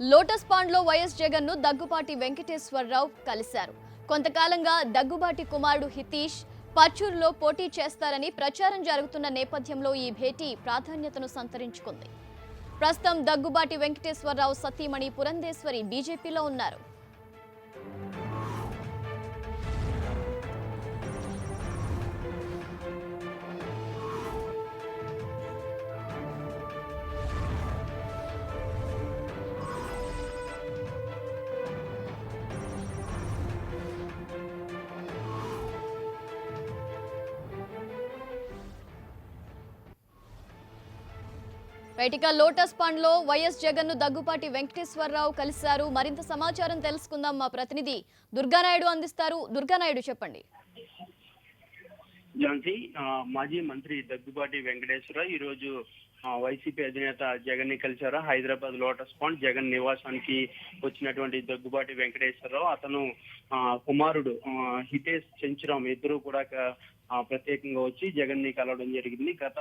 Lotus పాండ్లో YS జగన్ను దగ్గుబాటి వెంకటేశ్వరరావు కలిశారు. కొంతకాలంగా దగ్గుబాటి కుమారుడు హితీష్ పర్చూరులో పోటీ చేస్తారని ప్రచారం జరుగుతున్న నేపథ్యంలో ఈ భేటీ ప్రాధాన్యతను సంతరించుకుంది. ప్రస్తుతం దగ్గుబాటి వెంకటేశ్వరరావు సతీమణి పురంధేశ్వరి బీజేపీలో ఉన్నారు. రైటిక లోటస్ పాండ్ లో వైఎస్ జగన్ ను దగ్గుపాటి వెంకటేశ్వరరావు కలిశారు. మరింత సమాచారం తెలుసుకుందాం. మా ప్రతినిధి దుర్గానాయుడు అందిస్తారు. దుర్గానాయుడు చెప్పండి. ఝాన్సీ, మాజీ మంత్రి దగ్గుబాటి వెంకటేశ్వరరావు ఈ రోజు వైసీపీ అధినేత జగన్ ని కలిశారు. హైదరాబాద్ లోటస్ పాండ్ జగన్ నివాసానికి వచ్చినటువంటి దగ్గుబాటి వెంకటేశ్వరరావు అతను కుమారుడు హితేష్ చెంచురాం ఇద్దరు కూడా ప్రత్యేకంగా వచ్చి జగన్ ని కలవడం జరిగింది. గత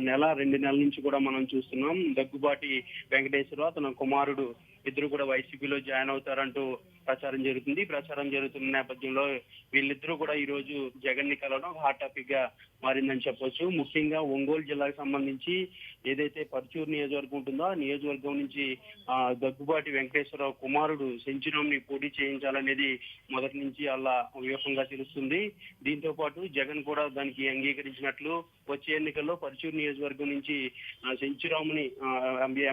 నెల 2 నెలల నుంచి కూడా మనం చూస్తున్నాం దగ్గుబాటి వెంకటేశ్వరరావు తన కుమారుడు ఇద్దరు కూడా వైసీపీలో జాయిన్ అవుతారంటూ ప్రచారం జరుగుతుంది. ప్రచారం జరుగుతున్న నేపథ్యంలో వీళ్ళిద్దరూ కూడా ఈ రోజు జగన్ ని కలవడం హాట్ టాపిక్ గా మారిందని చెప్పొచ్చు. ముఖ్యంగా ఒంగోలు జిల్లాకు సంబంధించి ఏదైతే పర్చూరు నియోజకవర్గం ఉంటుందో ఆ నియోజకవర్గం నుంచి దగ్గుబాటి వెంకటేశ్వరరావు కుమారుడు సెంచురాం ని పోటీ చేయించాలనేది మొదటి నుంచి అలా వ్యూహంగా తెలుస్తుంది. దీంతో పాటు జగన్ కూడా దానికి అంగీకరించినట్లు వచ్చే ఎన్నికల్లో పర్చూరు నియోజకవర్గం నుంచి సెంచురాముని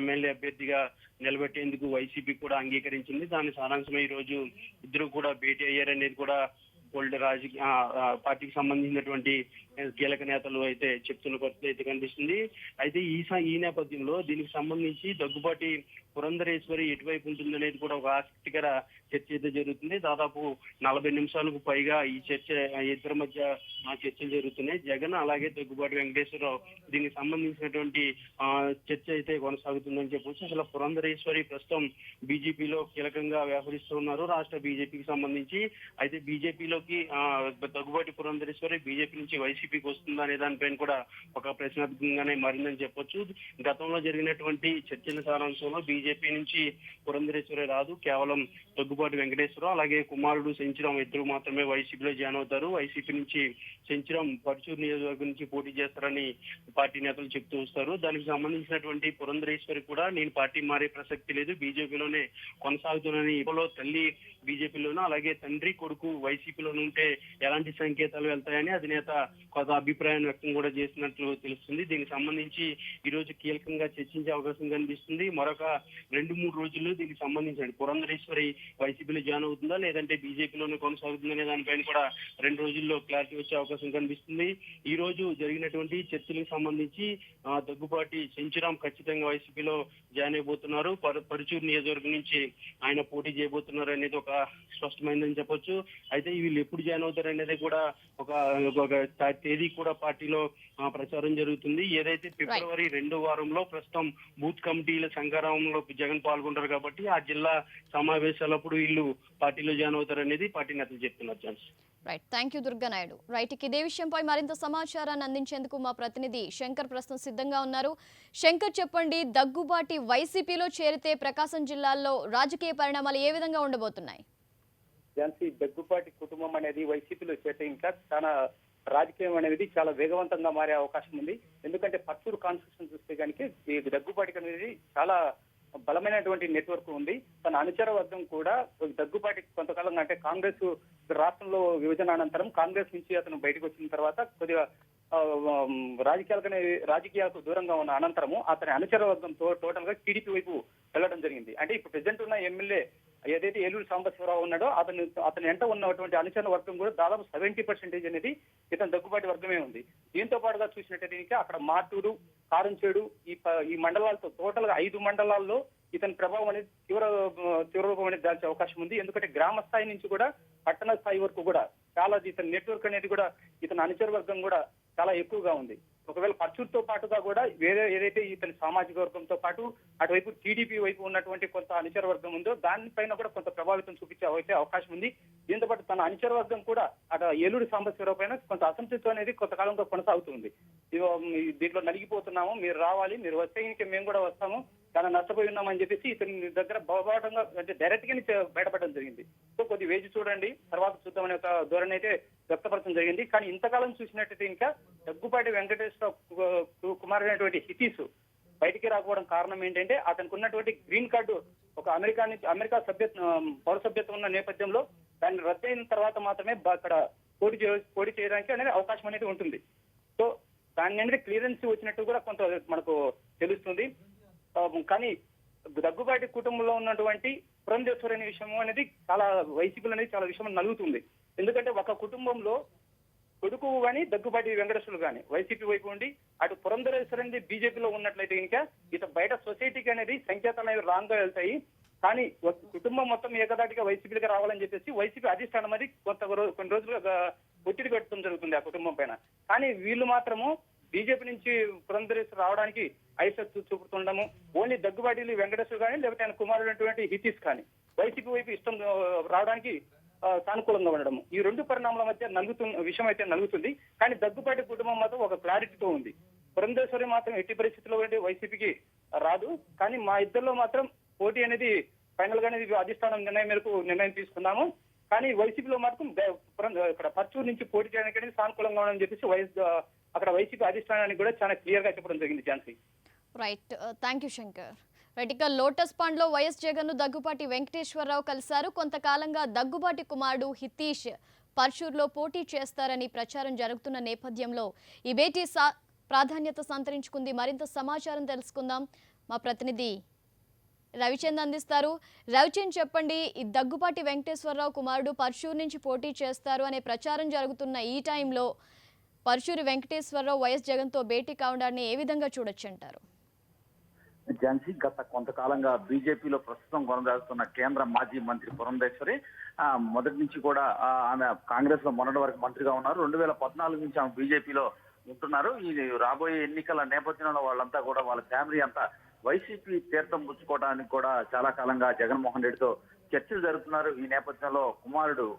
ఎమ్మెల్యే అభ్యర్థిగా నిలబెట్టేందుకు వైసీపీ కూడా అంగీకరించింది. దాని సారాంశమే ఈ రోజు ఇద్దరు కూడా భేటీ అయ్యారనేది కూడా రాజకీయ పార్టీకి సంబంధించినటువంటి కీలక నేతలు అయితే చెప్తున్న పరిస్థితి అయితే కనిపిస్తుంది. అయితే ఈ నేపథ్యంలో దీనికి సంబంధించి దగ్గుబాటి పురంధరేశ్వరి ఎటువైపు ఉంటుందనేది కూడా ఒక ఆసక్తికర చర్చ అయితే జరుగుతుంది. దాదాపు 40 నిమిషాలకు పైగా ఈ చర్చ ఇద్దరి మధ్య చర్చలు జరుగుతున్నాయి. జగన్ అలాగే దగ్గుబాటి వెంకటేశ్వరరావు దీనికి సంబంధించినటువంటి చర్చ అయితే కొనసాగుతుందని చెప్పొచ్చు. అసలు పురంధరేశ్వరి ప్రస్తుతం బీజేపీలో కీలకంగా వ్యవహరిస్తూ ఉన్నారు రాష్ట్ర బీజేపీకి సంబంధించి. అయితే బీజేపీలోకి దగ్గుబాటి పురంధరేశ్వరి బీజేపీ నుంచి వైసీపీకి వస్తుందా అనే దానిపైన కూడా ఒక ప్రశ్నార్థకంగానే మారిందని చెప్పొచ్చు. గతంలో జరిగినటువంటి చర్చల సారాంశంలో బీజేపీ నుంచి పురంధరేశ్వరి రాదు, కేవలం దగ్గుబాటి వెంకటేశ్వరరావు అలాగే కుమారుడు సెంచురాం ఇద్దరు మాత్రమే వైసీపీలో జాయిన్ అవుతారు. వైసీపీ నుంచి సెంచురాం పర్చూరు నియోజకవర్గం నుంచి పోటీ చేస్తారని పార్టీ నేతలు చెప్తూ వస్తారు. దానికి సంబంధించినటువంటి పురంధరేశ్వరి కూడా నేను పార్టీ మారే ప్రసక్తి లేదు, బీజేపీలోనే కొనసాగుతున్నానని ఇప్పుడు తల్లి బీజేపీలోనూ అలాగే తండ్రి కొడుకు వైసీపీలోనూ ఉంటే ఎలాంటి సంకేతాలు వెళ్తాయని అధినేత కొంత అభిప్రాయం వ్యక్తం కూడా చేసినట్లు తెలుస్తుంది. దీనికి సంబంధించి ఈ రోజు కీలకంగా చర్చించే అవకాశం కనిపిస్తుంది. మరొక 2-3 రోజుల్లో దీనికి సంబంధించి పురంధరేశ్వరి వైసీపీలో జాయిన్ అవుతుందా లేదంటే బీజేపీలోనే కొనసాగుతుందనే దానిపైన కూడా 2 రోజుల్లో క్లారిటీ వచ్చే అవకాశం కనిపిస్తుంది. ఈ రోజు జరిగినటువంటి చర్చలకు సంబంధించి దగ్గుబాటి సెంచురాం ఖచ్చితంగా వైసీపీలో జాయిన్ అయిపోతున్నారు, పరుచూరు నియోజకవర్గం నుంచి ఆయన పోటీ చేయబోతున్నారు అనేది ఒక స్పష్టమైందని చెప్పొచ్చు. అయితే వీళ్ళు ఎప్పుడు జాయిన్ అవుతారు అనేది కూడా ఒక తేదీ కూడా పార్టీలో ప్రచారం జరుగుతుంది. ఏదైతే ఫిబ్రవరి 2వ వారంలో ప్రస్తుతం బూత్ కమిటీల సంఘారంలో జగన్ పాల్గొంటారు కాబట్టి ఆ జిల్లా సమావేశాలప్పుడు వీళ్ళు పార్టీలో జాయిన్ అవుతారు అనేది పార్టీ నేతలు చెప్తున్నారు. Chance right, thank you Durganaidu. Right, ఇదే విషయంపై మరింత సమాచారాన్ని అందించేందుకు మా ప్రతినిధి శంకర్ ప్రస్తుతం సిద్ధంగా ఉన్నారు. శంకర్ చెప్పండి, దగ్గుబాటి వైసీపీలో చేరితే ప్రకాశం జిల్లాలో రాజకీయ పరిణామాలు ఏ విధంగా ఉండబోతున్నాయి? ఝాన్సీ, దగ్గుబాటి కుటుంబం అనేది వైసీపీలో చేరితే ఇంకా చాలా రాజకీయం అనేది చాలా వేగవంతంగా మారే అవకాశం ఉంది. ఎందుకంటే పర్చూరు కాన్స్టిట్యూషన్ చూస్తే కనుక ఈ దగ్గుబాటికి అనేది చాలా బలమైనటువంటి నెట్వర్క్ ఉంది. తన అనుచర వర్గం కూడా దగ్గుబాటి కొంతకాలంగా అంటే కాంగ్రెస్ రాష్ట్రంలో విభజన అనంతరం కాంగ్రెస్ నుంచి అతను బయటకు వచ్చిన తర్వాత కొద్దిగా రాజకీయాలకు దూరంగా ఉన్న అనంతరము అతని అనుచర వర్గంతో టోటల్ గా టీడీపీ వైపు వెళ్ళడం జరిగింది. అంటే ఇప్పుడు ప్రెసెంట్ ఉన్న ఎమ్మెల్యే ఏదైతే ఏలూరు సాంబశివరావు ఉన్నాడో అతని వెంట ఉన్నటువంటి అనుచర వర్గం కూడా దాదాపు 70% అనేది ఇతను దగ్గుబాటి వర్గమే ఉంది. దీంతో పాటుగా చూసినట్టయితే అక్కడ మార్టూరు, కారంచేడు ఈ మండలాలతో టోటల్ గా 5 మండలాల్లో ఇతని ప్రభావం అనేది తీవ్ర రూపం అనేది దాల్చే అవకాశం ఉంది. ఎందుకంటే గ్రామ స్థాయి నుంచి కూడా పట్టణ స్థాయి వరకు కూడా చాలా ఇతని నెట్వర్క్ అనేది కూడా ఇతని అనుచర వర్గం కూడా చాలా ఎక్కువగా ఉంది. ఒకవేళ పర్చూరుతో పాటుగా కూడా వేరే ఏదైతే ఇతని సామాజిక వర్గంతో పాటు అటువైపు టీడీపీ వైపు ఉన్నటువంటి కొంత అనుచర వర్గం ఉందో దానిపైన కూడా కొంత ప్రభావితం చూపించే అవకాశం ఉంది. దీంతో పాటు తన అనుచర వర్గం కూడా అటు ఏలూరు సాంబశివరావు పైన కొంత అసంతృప్తి అనేది కొంతకాలంగా కొనసాగుతుంది. దీంట్లో నలిగిపోతున్నాము, మీరు రావాలి, మీరు వస్తే ఇంకే మేము కూడా వస్తాము, చాలా నష్టపోయి ఉన్నామని చెప్పేసి ఇతని దగ్గర బహుబాటంగా అంటే డైరెక్ట్ గా బయటపడడం జరిగింది. సో కొద్ది వేచి చూడండి, తర్వాత చూద్దామనే ఒక ధోరణి అయితే వ్యక్తపరచడం జరిగింది. కానీ ఇంతకాలం చూసినట్టయితే ఇంకా దగ్గుపాటి వెంకటేశ్వర కుమారుడైనటువంటి హితీష్ బయటికి రాకపోవడం కారణం ఏంటంటే అతనికి ఉన్నటువంటి గ్రీన్ కార్డు ఒక అమెరికా పౌర సభ్యత్వం ఉన్న నేపథ్యంలో దాన్ని రద్దయిన తర్వాత మాత్రమే అక్కడ పోటీ చేయడానికి అనేది అవకాశం అనేది ఉంటుంది. సో దాని అనేది క్లియరెన్స్ వచ్చినట్టు కూడా కొంత మనకు తెలుస్తుంది. కానీ దగ్గుబాటి కుటుంబంలో ఉన్నటువంటి పురంధేశ్వరి అనే విషయం అనేది చాలా వైసీపీలు అనేది చాలా విషయం నలుగుతుంది. ఎందుకంటే ఒక కుటుంబంలో కొడుకు కానీ దగ్గుబాటి వెంకటేశ్వరులు కానీ వైసీపీ వైపు ఉండి అటు పురంధరేశ్వరి అనేది బీజేపీలో ఉన్నట్లయితే ఇంకా ఇటు బయట సొసైటీకి అనేది సంకేతాలు అనేవి రాంగ్ గా వెళ్తాయి. కానీ కుటుంబం మొత్తం ఏకదాటిగా వైసీపీకి రావాలని చెప్పేసి వైసీపీ అధిష్టానం అది కొన్ని రోజులుగా ఒత్తిడి పెట్టడం జరుగుతుంది ఆ కుటుంబం పైన. కానీ వీళ్ళు మాత్రము బీజేపీ నుంచి పురంధరేశ్వరి రావడానికి ఐసత్తు చూపుతుండము, ఓన్లీ దగ్గుబాటి వెంకటేశ్వర కానీ లేకపోతే ఆయన కుమారుడైనటువంటి హితీష్ కానీ వైసీపీ వైపు ఇష్టం రావడానికి సానుకూలంగా ఉండడం, ఈ రెండు పరిణామాల మధ్య విషయం అయితే నలుగుతుంది. కానీ దగ్గుబాటి కుటుంబం మాత్రం ఒక క్లారిటీతో ఉంది. పురంధేశ్వరి మాత్రం ఎట్టి పరిస్థితుల్లో వైసీపీకి రాదు. కానీ మా ఇద్దరిలో మాత్రం పోటీ అనేది ఫైనల్ గానే అధిష్టానం నిర్ణయం తీసుకున్నాము. కానీ వైసీపీలో మాత్రం ఇక్కడ పర్చూరు నుంచి పోటీ చేయడానికి అనేది సానుకూలంగా ఉందని చెప్పేసి అక్కడ వైసీపీ అధిష్టానానికి కూడా చాలా క్లియర్ గా చెప్పడం జరిగింది. Jhansi. Right, thank you Shankar. Right, ఇక లోటస్ పాండ్ లో వైఎస్ జగన్ ను దగ్గుబాటి వెంకటేశ్వరరావు కలిశారు. కొంతకాలంగా దగ్గుబాటి కుమారుడు హితీష్ పర్చూరులో పోటీ చేస్తారని ప్రచారం జరుగుతున్న నేపథ్యంలో ఈ భేటీ ప్రాధాన్యత సంతరించుకుంది. మరింత సమాచారం తెలుసుకుందాం, మా ప్రతినిధి రవిచంద్ అందిస్తారు. రవిచంద్, చెప్పండి, ఈ దగ్గుబాటి వెంకటేశ్వరరావు కుమారుడు పర్చూరు నుంచి పోటీ చేస్తారు అనే ప్రచారం జరుగుతున్న ఈ టైంలో పర్చూరు వెంకటేశ్వరరావు వైఎస్ జగన్తో భేటీ కావడాన్ని ఏ విధంగా చూడొచ్చు అంటారు? ఝాన్సీ, గత కొంతకాలంగా బీజేపీలో ప్రస్తుతం కొనసాగుతున్న కేంద్ర మాజీ మంత్రి పురంధేశ్వరి మొదటి నుంచి కూడా ఆమె కాంగ్రెస్ లో మొన్నటి వరకు మంత్రిగా ఉన్నారు. 2014 నుంచి ఆమె బీజేపీలో ఉంటున్నారు. ఈ రాబోయే ఎన్నికల నేపథ్యంలో వాళ్ళంతా కూడా వాళ్ళ ఫ్యామిలీ అంతా వైసీపీ తీర్థం పుచ్చుకోవడానికి కూడా చాలా కాలంగా జగన్మోహన్ రెడ్డితో చర్చలు జరుపుతున్నారు. ఈ నేపథ్యంలో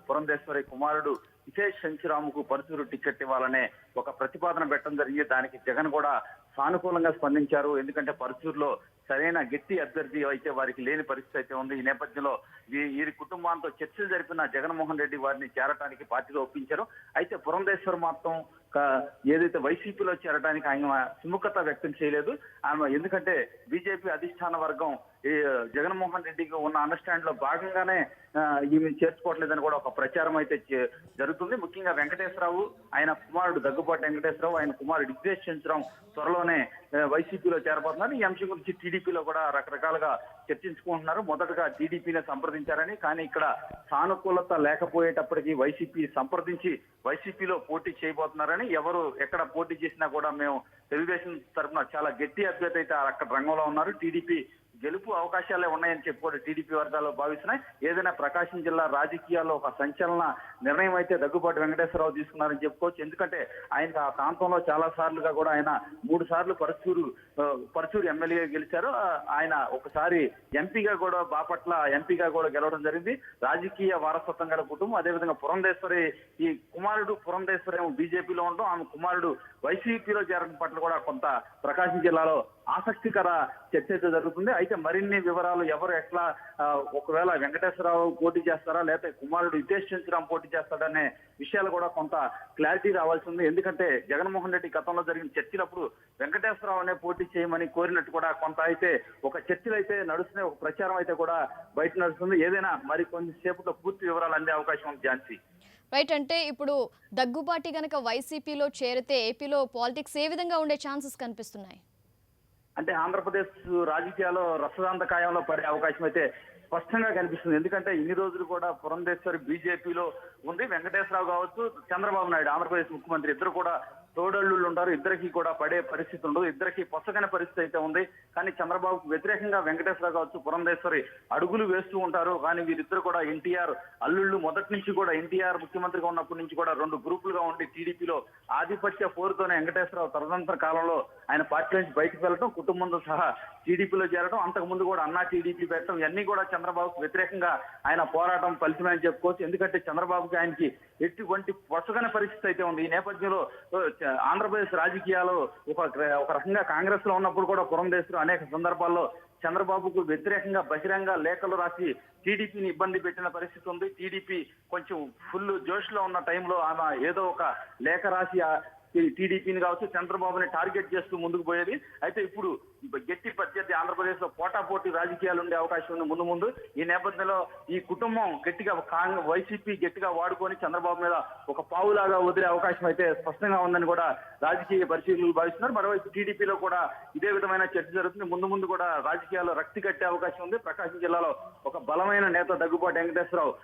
పురంధేశ్వరి కుమారుడు హితేష్ శంకరాముకు పరుచూరు టికెట్ ఇవ్వాలనే ఒక ప్రతిపాదన పెట్టడం జరిగింది. దానికి జగన్ కూడా సానుకూలంగా స్పందించారు. ఎందుకంటే పరుచూరులో సరైన గట్టి అభ్యర్థి అయితే వారికి లేని పరిస్థితి అయితే ఉంది. ఈ నేపథ్యంలో వీరి కుటుంబాంతో చర్చలు జరిపిన జగన్మోహన్ రెడ్డి వారిని చేరటానికి పార్టీలో ఒప్పించారు. అయితే పురంధేశ్వర్ మాత్రం ఏదైతే వైసీపీలో చేరడానికి ఆయన సుముఖత వ్యక్తం చేయలేదు. ఆమె ఎందుకంటే బీజేపీ అధిష్టాన వర్గం జగన్మోహన్ రెడ్డికి ఉన్న అండర్స్టాండ్ లో భాగంగానే ఈమె చేర్చుకోవట్లేదని కూడా ఒక ప్రచారం అయితే జరుగుతుంది. ముఖ్యంగా వెంకటేశ్వరరావు, ఆయన కుమారుడు దగ్గుబాటి వెంకటేశ్వరరావు, ఆయన కుమారుడు హితేష్ శంకరావు త్వరలోనే వైసీపీలో చేరబోతున్నారు. ఈ అంశం గురించి టీడీపీలో కూడా రకరకాలుగా చర్చించుకుంటున్నారు. మొదటగా టీడీపీనే సంప్రదించారని, కానీ ఇక్కడ సానుకూలత లేకపోయేటప్పటికీ వైసీపీ సంప్రదించి వైసీపీలో పోటీ చేయబోతున్నారని, ఎవరు ఎక్కడ పోటీ చేసినా కూడా మేము తెలుగుదేశం తరఫున చాలా గట్టి అభ్యర్థి అయితే అక్కడ రంగంలో ఉన్నారు, టీడీపీ గెలుపు అవకాశాలే ఉన్నాయని చెప్పుకోవడం టీడీపీ వర్గాలు భావిస్తున్నాయి. ఏదైనా ప్రకాశం జిల్లా రాజకీయాల్లో ఒక సంచలన నిర్ణయం అయితే దగ్గుబాటి వెంకటేశ్వరరావు తీసుకున్నారని చెప్పుకోవచ్చు. ఎందుకంటే ఆయన ఆ ప్రాంతంలో చాలా సార్లుగా కూడా ఆయన 3 సార్లు పరుచూరు ఎమ్మెల్యేగా గెలిచారు. ఆయన ఒకసారి ఎంపీగా కూడా బాపట్ల ఎంపీగా కూడా గెలవడం జరిగింది. రాజకీయ వారసత్వం గల కుటుంబం. అదేవిధంగా పురంధేశ్వరి ఈ కుమారుడు పురంధేశ్వరి ఏమో బీజేపీలో ఉండడం, ఆమె కుమారుడు వైసీపీలో చేరడం పట్ల కూడా కొంత ప్రకాశం జిల్లాలో ఆసక్తికర చర్చ అయితే జరుగుతుంది. అయితే మరిన్ని వివరాలు ఎవరు ఎట్లా ఒకవేళ వెంకటేశ్వరరావు పోటీ చేస్తారా లేకపోతే కుమారుడు హితేష్ శంకరాం పోటీ చేస్తాడనే విషయాలు కూడా కొంత క్లారిటీ రావాల్సి ఉంది. ఎందుకంటే జగన్మోహన్ రెడ్డి గతంలో జరిగిన చర్చలప్పుడు వెంకటేశ్వరరావు అనే పోటీ చేయమని కోరినట్టు కూడా కొంత అయితే ఒక చర్చలు అయితే నడుస్తున్నాయి, ఒక ప్రచారం అయితే కూడా బయట నడుస్తుంది. ఏదైనా మరి కొంచెంసేపులో పూర్తి వివరాలు అందే అవకాశం ఉంది. ఝాన్సీ. రైట్, అంటే ఇప్పుడు దగ్గుబాటి గనక వైసీపీలో చేరితే ఏపీలో పాలిటిక్స్ ఏ విధంగా ఉండే ఛాన్సెస్ కనిపిస్తున్నాయి? అంటే ఆంధ్రప్రదేశ్ రాజకీయాల్లో రసదాంతకాయంలో పడే అవకాశం అయితే స్పష్టంగా కనిపిస్తుంది. ఎందుకంటే ఇన్ని రోజులు కూడా పురంధేశ్వరి బీజేపీలో ఉంది. వెంకటేశ్వరరావు కావచ్చు, చంద్రబాబు నాయుడు ఆంధ్రప్రదేశ్ ముఖ్యమంత్రి ఇద్దరు కూడా తోడళ్ళు ఉంటారు. ఇద్దరికి కూడా పడే పరిస్థితి ఉండదు. ఇద్దరికి పొసగని పరిస్థితి అయితే ఉంది. కానీ చంద్రబాబుకు వ్యతిరేకంగా వెంకటేశ్వరరావు కావచ్చు, పురంధేశ్వరి అడుగులు వేస్తూ ఉంటారు. కానీ వీరిద్దరు కూడా ఎన్టీఆర్ అల్లుళ్ళు. మొదటి నుంచి కూడా ఎన్టీఆర్ ముఖ్యమంత్రిగా ఉన్నప్పటి నుంచి కూడా 2 గ్రూపులుగా ఉండి టీడీపీలో ఆధిపత్య పోరుతోనే వెంకటేశ్వరరావు తదనంతర కాలంలో ఆయన పార్టీ నుంచి బయటకు వెళ్ళడం, కుటుంబంతో సహా టీడీపీలో చేరడం, అంతకుముందు కూడా అన్నా టీడీపీ పెట్టడం, ఇవన్నీ కూడా చంద్రబాబుకు వ్యతిరేకంగా ఆయన పోరాటం ఫలితమని చెప్పుకోవచ్చు. ఎందుకంటే చంద్రబాబుకి ఆయనకి ఎటువంటి పొసగని పరిస్థితి అయితే ఉంది. ఈ నేపథ్యంలో ఆంధ్రప్రదేశ్ రాజకీయాలు ఒక రకంగా కాంగ్రెస్ లో ఉన్నప్పుడు కూడా పురంధేశ్వరి అనేక సందర్భాల్లో చంద్రబాబుకు వ్యతిరేకంగా బహిరంగ లేఖలు రాసి టీడీపీని ఇబ్బంది పెట్టిన పరిస్థితి ఉంది. టీడీపీ కొంచెం ఫుల్ జోష్ లో ఉన్న టైంలో ఆమె ఏదో ఒక లేఖ రాసి టీడీపీని కావచ్చు చంద్రబాబుని టార్గెట్ చేస్తూ ముందుకు పోయేది. అయితే ఇప్పుడు గట్టి ప్రత్యర్థి ఆంధ్రప్రదేశ్ లో పోటాపోటీ రాజకీయాలు ఉండే అవకాశం ఉంది ముందు. ఈ నేపథ్యంలో ఈ కుటుంబం గట్టిగా వైసీపీ గట్టిగా వాడుకొని చంద్రబాబు మీద ఒక పావులాగా వదిలే అవకాశం అయితే స్పష్టంగా ఉందని కూడా రాజకీయ పరిశీలకులు భావిస్తున్నారు. మరోవైపు టీడీపీలో కూడా ఇదే విధమైన చర్చ జరుగుతుంది. ముందు కూడా రాజకీయాల్లో రక్తి కట్టే అవకాశం ఉంది. ప్రకాశం జిల్లాలో ఒక బలమైన నేత దగ్గుబాటి వెంకటేశ్వరరావు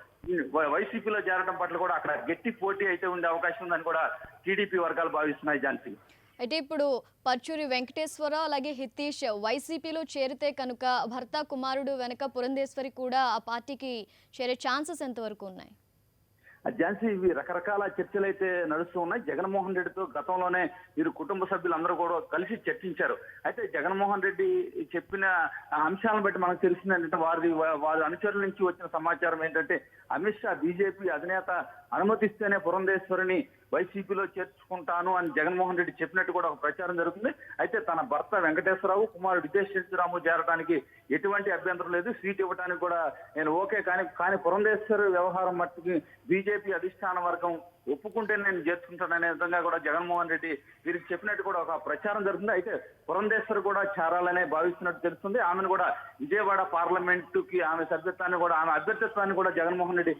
వైసీపీలో చేరడం పట్ల కూడా అక్కడ గట్టి పోటీ అయితే ఉండే అవకాశం ఉందని కూడా టీడీపీ వర్గాలు భావిస్తున్నాయి. ఝాన్సీ, అయితే ఇప్పుడు పర్చూరి వెంకటేశ్వరరావు అలాగే హితీష్ వైసీపీలో చేరితే కనుక భర్త కుమారుడు వెనక పురంధేశ్వరి కూడా ఆ పార్టీకి చేరే ఛాన్సెస్ ఎంతవరకు ఉన్నాయి? ఝాన్సీ, ఇవి రకరకాల చర్చలు అయితే నడుస్తూ ఉన్నాయి. జగన్మోహన్ రెడ్డితో గతంలోనే వీరు కుటుంబ సభ్యులందరూ కూడా కలిసి చర్చించారు. అయితే జగన్మోహన్ రెడ్డి చెప్పిన అంశాలను బట్టి మనకు తెలిసింది ఏంటంటే వారి అనుచరుల నుంచి వచ్చిన సమాచారం ఏంటంటే అమిత్ షా బీజేపీ అధినేత అనుమతిస్తేనే పురంధేశ్వరిని వైసీపీలో చేర్చుకుంటాను అని జగన్మోహన్ రెడ్డి చెప్పినట్టు కూడా ఒక ప్రచారం జరుగుతుంది. అయితే తన భర్త వెంకటేశ్వరరావు కుమారుడు హితేష్ రెడ్డిరాము చేరడానికి ఎటువంటి అభ్యంతరం లేదు, సీట్ ఇవ్వడానికి కూడా నేను ఓకే. కానీ పురంధేశ్వరి వ్యవహారం మట్టుకి బీజేపీ అధిష్టాన వర్గం ఒప్పుకుంటే నేను చేర్చుకుంటాననే విధంగా కూడా జగన్మోహన్ రెడ్డి వీరికి చెప్పినట్టు కూడా ఒక ప్రచారం జరుగుతుంది. అయితే పురంధేశ్వరి కూడా చేరాలనే భావిస్తున్నట్టు తెలుస్తుంది. ఆమెను కూడా విజయవాడ పార్లమెంటుకి ఆమె సభ్యత్వాన్ని కూడా ఆమె అభ్యర్థిత్వాన్ని కూడా జగన్మోహన్ రెడ్డి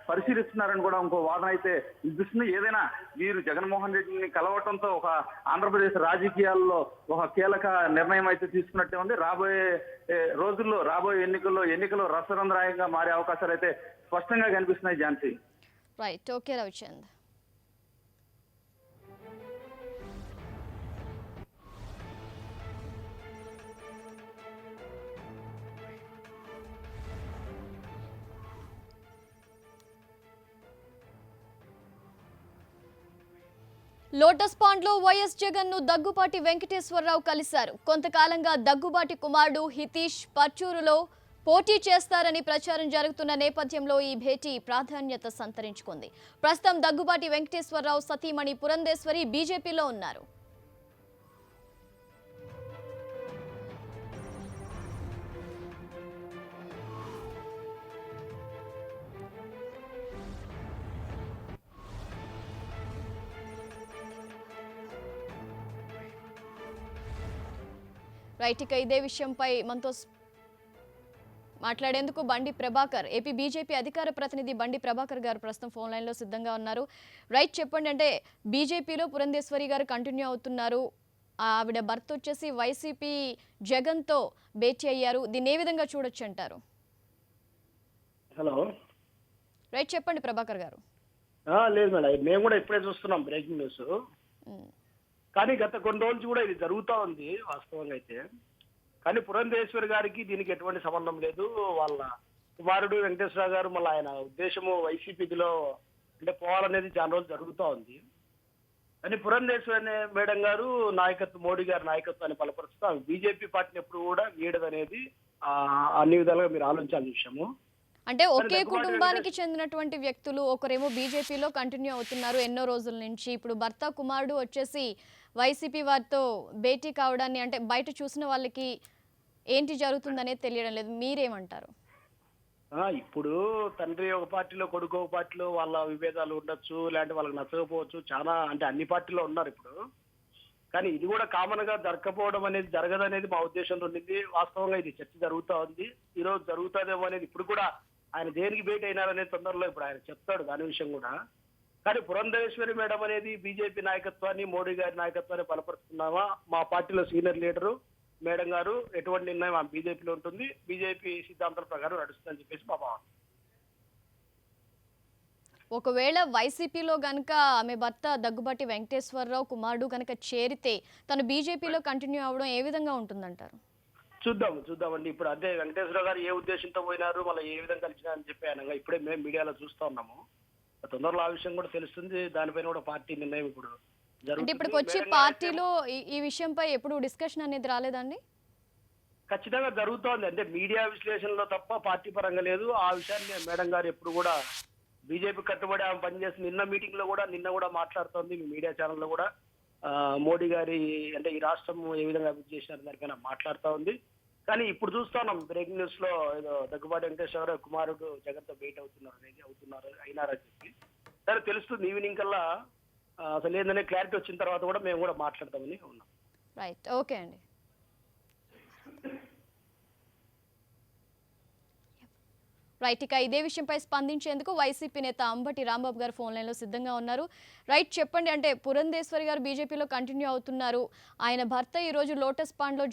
పరిశీలిస్తున్నారని కూడా ఇంకో వాదన అయితే వినిపిస్తుంది. ఏదైనా వీరు జగన్మోహన్ రెడ్డిని కలవటంతో ఒక ఆంధ్రప్రదేశ్ రాజకీయాల్లో ఒక కీలక నిర్ణయం అయితే తీసుకున్నట్టే ఉంది. రాబోయే ఎన్నికల్లో రసరంధ్రాయంగా మారే అవకాశాలు అయితే స్పష్టంగా కనిపిస్తున్నాయి. Jhansi, right, okay Ravichand. Lotus pond లో వైఎస్ జగన్ ను దగ్గుబాటి వెంకటేశ్వరరావు కలిశారు. కొంతకాలంగా దగ్గుబాటి కుమారుడు హితీష్ పర్చూరులో పోటీ చేస్తారని ప్రచారం జరుగుతున్న నేపథ్యంలో ఈ భేటీ ప్రాధాన్యత సంతరించుకుంది. ప్రస్తుతం దగ్గుబాటి వెంకటేశ్వరరావు సతీమణి పురంధేశ్వరి బీజేపీలో ఉన్నారు. రైట్, ఇక ఇదే విషయంపై మనతో మాట్లాడేందుకు బండి ప్రభాకర్, ఏపీ బీజేపీ అధికార ప్రతినిధి బండి ప్రభాకర్ గారు ప్రస్తుతం ఫోన్ లైన్లో సిద్ధంగా ఉన్నారు. రైట్, చెప్పండి. అంటే బీజేపీలో పురంధేశ్వరి గారు కంటిన్యూ అవుతున్నారు. ఆవిడ భర్త వచ్చేసి వైసీపీ జగన్తో భేటీ అయ్యారు. దీన్ని ఏ విధంగా చూడొచ్చు అంటారు? హలో, రైట్, చెప్పండి ప్రభాకర్ గారు. లేదు మేడం, మేము కూడా ఇప్పుడే చూస్తున్నాం బ్రేకింగ్ న్యూస్. కానీ గత కొన్ని రోజులు కూడా ఇది జరుగుతూ ఉంది వాస్తవంగా అయితే. కానీ పురంధేశ్వరి గారికి దీనికి ఎటువంటి సంబంధం లేదు. వాళ్ళ కుమారుడు వెంకటేశ్వర గారు మళ్ళీ ఆయన ఉద్దేశము వైసీపీలో అంటే పోవాలనేది చాలా రోజులు జరుగుతూ ఉంది. కానీ పురంధేశ్వరి మేడం గారు నాయకత్వం, మోడీ గారి నాయకత్వాన్ని బలపరుస్తూ బీజేపీ పార్టీని ఎప్పుడు కూడా వీడదనేది అన్ని విధాలుగా మీరు ఆలోచించాల్సిన విషయము. అంటే ఒకే కుటుంబానికి చెందినటువంటి వ్యక్తులు ఒకరేమో బీజేపీలో కంటిన్యూ అవుతున్నారు ఎన్నో రోజుల నుంచి. ఇప్పుడు భర్త కుమారుడు వచ్చేసి వైసీపీ వారితో భేటీ కావడాన్ని అంటే బయట చూసిన వాళ్ళకి ఏంటి జరుగుతుందనేది తెలియడం లేదు. మీరేమంటారు? ఇప్పుడు తండ్రి ఒక పార్టీలో కొడుకు ఒక పార్టీలో వాళ్ళ విభేదాలు ఉండొచ్చు, లేదంటే వాళ్ళకి నచ్చకపోవచ్చు. చాలా అంటే అన్ని పార్టీలో ఉన్నారు ఇప్పుడు. కానీ ఇది కూడా కామన్ గా జరగకపోవడం అనేది జరగదనేది మా ఉద్దేశంలో ఉండింది. వాస్తవంగా ఇది చర్చ జరుగుతూ ఉంది. ఈ రోజు జరుగుతుందేమో అనేది ఇప్పుడు కూడా ఆయన దేనికి భేటీ అయినారనే తొందరలో ఇప్పుడు ఆయన చెప్తాడు దాని విషయం కూడా. కానీ పురంధేశ్వరి మేడం అనేది బీజేపీ నాయకత్వాన్ని, మోడీ గారి నాయకత్వాన్ని బలపరుస్తున్నామా? మా పార్టీలో సీనియర్ లీడరు మేడం గారు ఎటువంటి నిర్ణయం ఆ బీజేపీలో ఉంటుంది, బీజేపీ సిద్ధాంతాల ప్రకారం నడుస్తుందని చెప్పేసి మా భావన. ఒకవేళ వైసీపీలో గనక ఆమె భర్త దగ్గుబాటి వెంకటేశ్వరరావు కుమారుడు గనక చేరితే తను బీజేపీలో కంటిన్యూ అవ్వడం ఏ విధంగా ఉంటుందంటారు? చూద్దామండి. ఇప్పుడు అదే వెంకటేశ్వర గారు ఏ ఉద్దేశంతో పోయినారు, మళ్ళీ ఏ విధంగా కలిసినారని చెప్పి అనగా ఇప్పుడే మేము మీడియాలో చూస్తా ఉన్నాము. తొందరలో ఆ విషయం కూడా తెలుస్తుంది. దానిపైన కూడా పార్టీ నిర్ణయం ఇప్పుడు అంటే ఇప్పటికి వచ్చి పార్టీలో ఈ విషయంపై ఎప్పుడు డిస్కషన్ అనేది రాలేదండి? ఖచ్చితంగా జరుగుతోంది. అంటే మీడియా విశ్లేషణలో తప్ప పార్టీ పరంగా లేదు. ఆ విషయాన్ని మేడం గారు ఎప్పుడు కూడా బీజేపీ కట్టుబడి ఆమె పనిచేసి నిన్న కూడా మాట్లాడుతోంది మీ మీడియా ఛానల్లో కూడా మోడీ గారి అంటే ఈ రాష్ట్రం ఏ విధంగా అభివృద్ధి చేసినారు దానిపైన మాట్లాడుతూ ఉంది. కానీ ఇప్పుడు చూస్తున్నాం బ్రేకింగ్ న్యూస్ లో ఏదో దగ్గుబాటి వెంకటేశ్వర కుమారుడు జగన్తో భేటీ అయినారని చెప్పి సరే తెలుస్తుంది. ఈవినింగ్ కల్లా అసలు ఏందనే క్లారిటీ వచ్చిన తర్వాత కూడా మేము కూడా మాట్లాడతామని ఉన్నాం. రైట్, ఓకే అండి. రైట్, ఇక ఇదే విషయంపై స్పందించేందుకు వైసీపీ నేత అంబటి రాంబాబు గారు ఫోన్ లైన్లో సిద్ధంగా ఉన్నారు. రైట్, చెప్పండి. అంటే పురంధేశ్వరి గారు బీజేపీలో కంటిన్యూ అవుతున్నారు. ఆయన భర్త ఈరోజు లోటస్ పాండ్లో